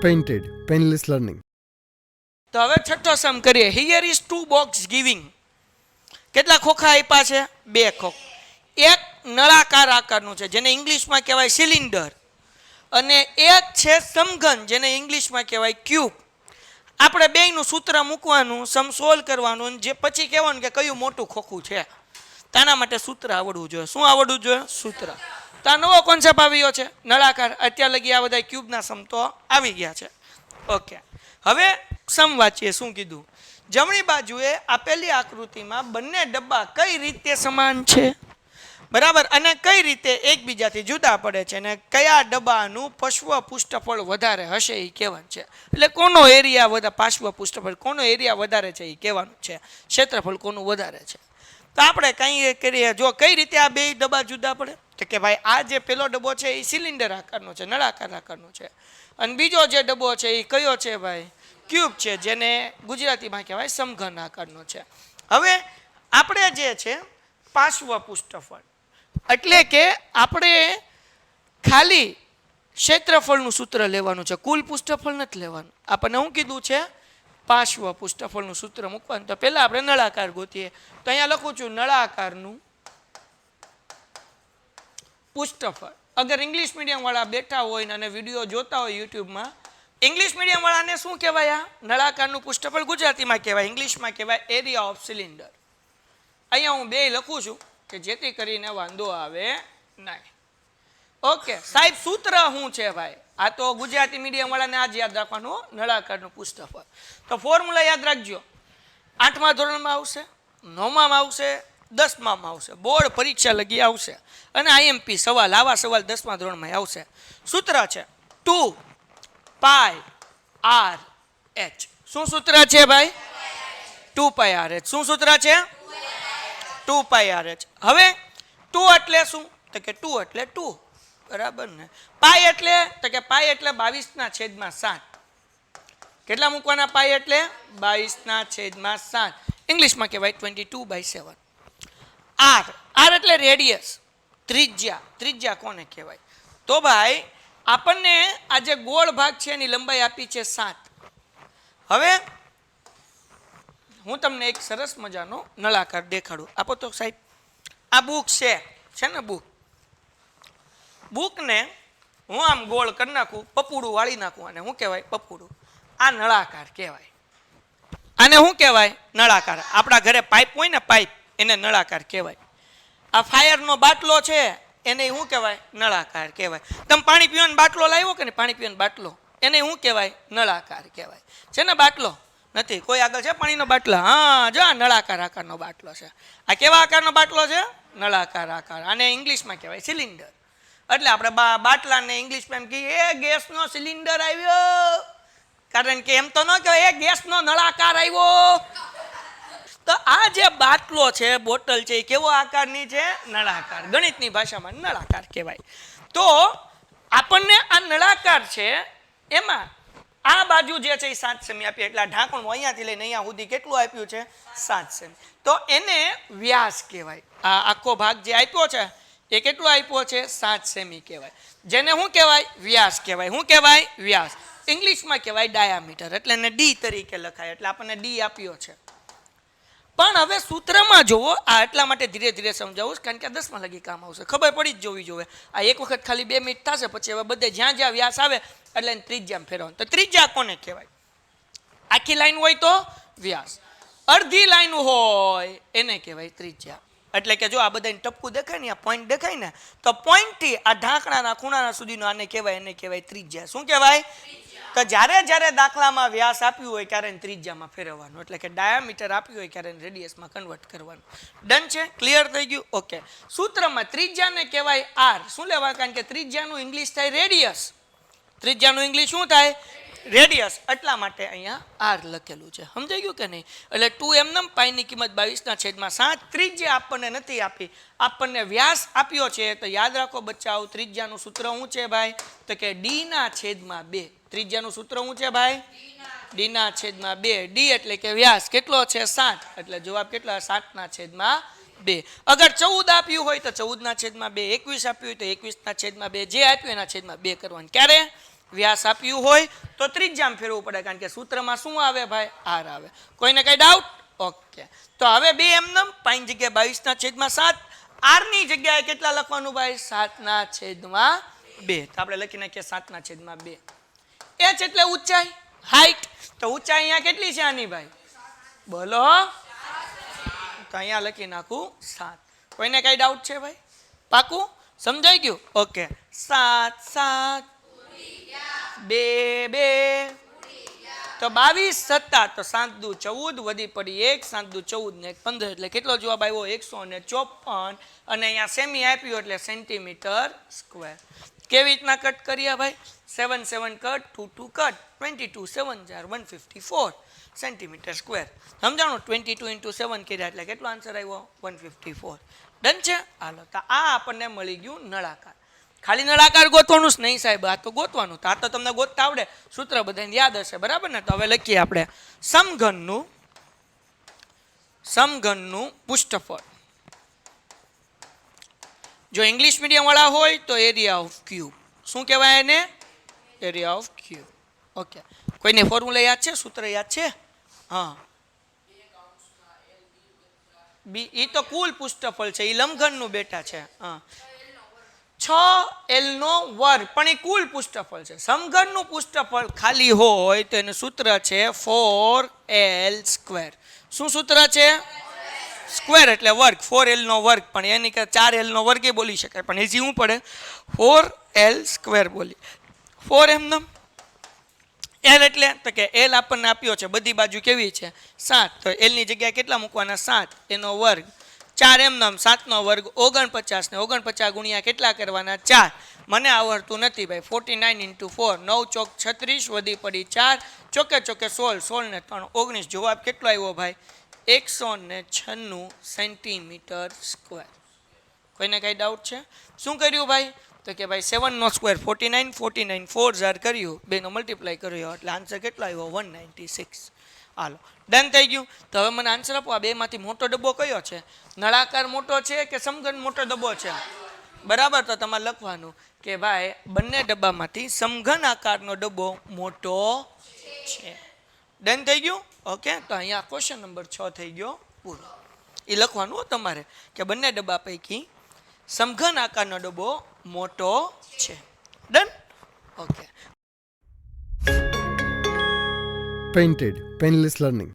painted, painless learning. તો હવે છઠ્ઠો સમ કરીએ. Here is 2 box giving. કેટલા ખોખા આપ્યા છે? 2 ખોખ. એક નળાકાર આકારનું છે જેને ઇંગ્લિશમાં કહેવાય સિલિન્ડર, અને એક છે સમઘન જેને ઇંગ્લિશમાં કહેવાય ક્યુબ. આપણે બેયનું સૂત્ર મૂકવાનું, સમ સોલ્વ કરવાનું, જે પછી કહેવાનું કે કયું મોટું ખોખું છે. તેના માટે સૂત્ર આવડવું જોઈએ. શું આવડવું જોઈએ? સૂત્ર. તો આ નવો કોન્સેપ્ટ આવ્યો છે નળાકાર. અત્યાર લગી આ બધા ક્યુબના સમ તો આવી ગયા છે. ઓકે, હવે સમ વાંચીએ. શું કીધું? જમણી બાજુએ આપેલી આકૃતિમાં બંને ડબ્બા કઈ રીતે સમાન છે, બરાબર, અને કઈ રીતે એકબીજાથી જુદા પડે છે, અને કયા ડબ્બાનું પાર્શ્વ પૃષ્ઠફળ વધારે હશે એ કહેવાનું છે. એટલે કોનો એરિયા વધારે, પાર્શ્વ પૃષ્ઠફળ કોનો એરિયા વધારે છે એ કહેવાનું છે, ક્ષેત્રફળ કોનું વધારે છે. તો આપણે કંઈ કરીએ, જો કઈ રીતે આ બે ડબ્બા જુદા પડે, તો કે ભાઈ આ જે પેલો ડબ્બો છે એ સિલિન્ડર આકારનો છે, નળાકાર આકારનો છે, અને બીજો જે ડબ્બો છે એ કયો છે ભાઈ? ક્યુબ છે, જેને ગુજરાતીમાં કહેવાય સમઘન આકારનો છે. હવે આપણે જે છે પાર્શ્વ પૃષ્ઠફળ, એટલે કે આપણે ખાલી ક્ષેત્રફળનું સૂત્ર લેવાનું છે, કુલ પૃષ્ઠફળ નથી લેવાનું. આપણને શું કીધું છે? પાર્શ્વ પૃષ્ઠફળનું સૂત્ર મૂકવાનું. તો પહેલા આપણે નળાકાર ગોતીએ. તો અહીંયા લખું છું નળાકારનું પૃષ્ઠફળ. અગર ઇંગ્લિશ મીડિયમ વાળા બેઠા હોય અને વિડીયો જોતા હોય યુટ્યુબમાં, ઇંગ્લિશ મીડિયમ વાળાને શું કહેવાય? આ નળાકારનું પૃષ્ઠફળ ગુજરાતીમાં કહેવાય, ઇંગ્લિશમાં કહેવાય એરિયા ઓફ સિલિન્ડર. અહીંયા હું બે લખું છું કે જેથી કરીને વાંધો આવે નહીં. ઓકે સાહેબ, સૂત્ર શું છે ભાઈ? આ તો ગુજરાતી મીડિયમ વાળાને આજ યાદ રાખવાનું, નળાકારનું પૃષ્ઠફળ. તો ફોર્મ્યુલા યાદ રાખજો. 8મા ધોરણમાં આવશે, 9માં આવશે, 10માં આવશે, બોર્ડ પરીક્ષા લગી આવશે, અને આઈએમપી સવાલ, આવા સવાલ 10મા ધોરણમાં આવશે. સૂત્ર છે 2 પાઈ આર એચ. શું સૂત્ર છે ભાઈ? 2 પાઈ આર એચ. શું સૂત્ર છે? 2 પાઈ આર એચ. હવે 2 એટલે શું? તો કે 2 એટલે 2, બરાબર ને? પાઈ એટલે, તો કે પાઈ એટલે 22/7. કેટલા મૂકવાના? પાઈ એટલે 22/7. ઇંગ્લિશમાં કહેવાય 22/7. આર, આર એટલે રેડિયસ, ત્રિજ્યા. ત્રિજ્યા કોને કહેવાય? તો ભાઈ આપણને આ જે ગોળ ભાગ છે એની લંબાઈ આપી છે 7. હવે હું તમને એક સરસ મજાનો નળાકાર દેખાડું. આપો તો સાહેબ. આ બુક છે ને બુક. બુકને હું આમ ગોળ કરી નાખું, પપુડું વાળી નાખું, અને શું કહેવાય? પપુડું. આ નળાકાર કહેવાય. આને શું કહેવાય? નળાકાર. આપણા ઘરે પાઇપ હોય ને, પાઇપ, એને નળાકાર કહેવાય. આ ફાયરનો બાટલો છે એને શું કહેવાય? નળાકાર કહેવાય. તમે પાણી પીવાનો બાટલો લાવ્યો કે ને, પાણી પીવાનો બાટલો, એને શું કહેવાય? નળાકાર કહેવાય. છે ને બાટલો? નથી કોઈ આગળ છે પાણીનો બાટલો? હા, જો આ નળાકાર આકારનો બાટલો છે. આ કેવા આકારનો બાટલો છે? નળાકાર આકાર. આને ઇંગ્લિશમાં કહેવાય સિલિન્ડર. એટલે આપણે બાટલાને ઇંગ્લિશમાં એમ કહીએ, એ ગેસનો સિલિન્ડર આવ્યો, કારણ કે એમ તો ન કહેવાય એ ગેસનો નળાકાર આવ્યો. તો આ જે બાટલો છે, બોટલ છે, એ કેવો આકારની છે? નળાકાર. ગણિતની ભાષામાં નળાકાર કહેવાય. તો આપણને આ નળાકાર છે, એમાં આ બાજુ જે છે એ 7 સેમી આપી, એટલે ઢાંકણું અહીંયાથી લઈને અહીંયા સુધી કેટલું આપ્યું છે? 7 સેમી. તો એને વ્યાસ કહેવાય. આ આખો ભાગ જે આપ્યો છે એ કેટલો આપ્યો છે? 7 સેમી કહેવાય. જેને શું કહેવાય? વ્યાસ કહેવાય. શું કહેવાય? વ્યાસ. ઇંગ્લિશમાં કહેવાય ડાયામીટર. એટલે એને ડી તરીકે લખાય, એટલે આપણને ડી આપ્યો છે. પણ હવે સૂત્રમાં જુઓ, આ એટલા માટે ધીરે ધીરે સમજાવું, કારણ કે 10મા લગી કામ આવશે, ખબર પડી જ જોવી જોઈએ. આ એક વખત ખાલી 2 મિનિટ થશે, પછી હવે બધે જ્યાં જ્યાં વ્યાસ આવે એટલે એને ત્રિજ્યામાં ફેરવવાનું. તો ત્રિજ્યા કોને કહેવાય? આખી લાઈન હોય તો વ્યાસ, અડધી લાઈન હોય એને કહેવાય ત્રિજ્યા. એટલે કે જો આ બધાને ટપકું દેખાય ને, આ પોઈન્ટ દેખાય ને, તો પોઈન્ટથી આ ઢાંકણાના ખૂણાના સુધીનો આને કહેવાય, એને કહેવાય ત્રિજ્યા. શું કહેવાય? તો જ્યારે દાખલામાં વ્યાસ આપ્યું હોય ત્યારે ત્રિજ્યામાં ફેરવવાનું, એટલે કે ડાયામીટર આપ્યું હોય ત્યારે રેડિયસમાં કન્વર્ટ કરવાનું. ડન છે? ક્લિયર થઈ ગયું? ઓકે. સૂત્રમાં ત્રિજ્યાને કહેવાય આર. શું લેવા? કારણ કે ત્રિજ્યાનું ઇંગ્લિશ થાય રેડિયસ. ત્રિજ્યાનું ઇંગ્લિશ શું થાય? રેડિયસ. એટલા માટે અહીંયા આર લખેલું છે. સમજાઈ ગયું કે નહીં? એટલે 2 એમનેમ, પાઈની કિંમત 22/7. ત્રિજ્યા આપણને નથી આપી, આપણને વ્યાસ આપ્યો છે. તો યાદ રાખો બચ્ચાઓ, ત્રિજ્યાનું સૂત્ર શું છે ભાઈ? તો કે D/2. ત્રિજ્યાનું સૂત્ર શું છે ભાઈ? D/2. ડી એટલે કે વ્યાસ કેટલો છે? 7. એટલે જવાબ કેટલો? 7/2. અગર 14 આપ્યું હોય તો 14/2, 21 આપ્યું હોય તો 21/2, જે આપ્યું એના છેદમાં 2 કરવાનું. ક્યારે? વ્યાસ આપ્યું હોય તો ત્રિજ્યામાં ફેરવવું પડે, કારણ કે સૂત્રમાં શું આવે ભાઈ? આર આવે. કોઈને કઈ ડાઉટ? ઓકે. તો હવે બે એમનેમ 5 જગ્યાએ 22/7. આર ની જગ્યાએ કેટલા લખવાનું ભાઈ? 7/2. તો આપણે લખી નાખીએ 7/2. એચ એટલે ઊંચાઈ, હાઈટ. તો ઊંચાઈ અહીંયા કેટલી છે આની ભાઈ? બોલો. તો અહીંયા લખી નાખું 7. કોઈને કઈ ડાઉટ છે ભાઈ? પાકું સમજાઈ ગયું? ઓકે. 7 7 2 2 તો 22 7 તો 7 દુ 14 વધી પડી 1, 7 દુ 14 ને 15 એટલે કેટલો જવાબ આવ્યો? 154. અને અહીંયા સેમી આપ્યું એટલે સેન્ટીમીટર સ્ક્વેર. કેવી રીતના કટ કરીએ ભાઈ? 7 7 કટ, 2 2 કટ, 22 7 4 154 સેન્ટીમીટર સ્ક્વેર. સમજાણું? 22 × 7 કર્યા એટલે કેટલો આન્સર આવ્યો? 154. ડન છે? હાલો, તો આ આપણને મળી ગયું નળાકાર. ખાલી નળાકાર ગોતવાનું જ નહીં સાહેબ, આ તો ગોતવાનું. તો આ તો તમને ગોતતા આવડે, સૂત્ર બધાને યાદ હશે, બરાબર ને? તો હવે લખીએ આપણે સમઘનનું પૃષ્ઠફળ. જો ઇંગ્લિશ મીડિયમ વાળા હોય તો એરિયા ઓફ ક્યુબ. શું કહેવાય એને? Area of cube. ઓકે. કોઈને ફોર્મ્યુલા યાદ છે? સૂત્ર યાદ છે? હા. બી એ તો કુલ પૃષ્ઠફળ છે, એ લંબઘનનું બેટા છે. હા, 6l નો વર્ગ, પણ એ કુલ પૃષ્ઠફળ છે. સમઘનનું પૃષ્ઠફળ ખાલી હોય તો એનું સૂત્ર છે 4l². શું સૂત્ર છે? સ્ક્વેર એટલે વર્ગ, 4l નો વર્ગ. પણ એની કે 4l નો વર્ગ એ બોલી શકાય, પણ એ શું પડે? 4l² બોલી. 4 એમનેમ. એલ એટલે તો કે એલ આપણને આપ્યો છે, બધી બાજુ કેવી છે? 7. તો એલ ની જગ્યાએ કેટલા મૂકવાના? 7 એનો વર્ગ. 4 એમનેમ, 7 નો વર્ગ 49 ને 49 ગુણ્યા કેટલા કરવાના? 4. મને આવડતું નથી ભાઈ. 49 × 4 9 ચોક 36 વધી પડી 4 ચોકે ચોકે 16 16 ને 3 19. જવાબ કેટલો આવ્યો ભાઈ? 196 સેન્ટીમીટર સ્ક્વેર. કોઈને કઈ ડાઉટ છે? શું કર્યું ભાઈ? તો કે ભાઈ 7 નો સ્ક્વેર 49 49 4 4 કર્યું, બેનો મલ્ટીપ્લાય કર્યો એટલે આન્સર કેટલો આવ્યો? 196. હાલો, ડન થઈ ગયું. તો હવે મને આન્સર આપો, આ બેમાંથી મોટો ડબ્બો કયો છે? નળાકાર મોટો છે કે સમઘન મોટો ડબ્બો છે? બરાબર. તો તમારે લખવાનું કે ભાઈ બંને ડબ્બામાંથી સમઘન આકારનો ડબ્બો મોટો છે. ડન થઈ ગયું? ઓકે. તો અહીંયા ક્વેશ્ચન નંબર 6 થઈ ગયો પૂરો. એ લખવાનું તમારે કે બંને ડબ્બા પૈકી સમઘન આકારનો ડબ્બો મોટો છે. Done? Okay. Painted, Painless Learning.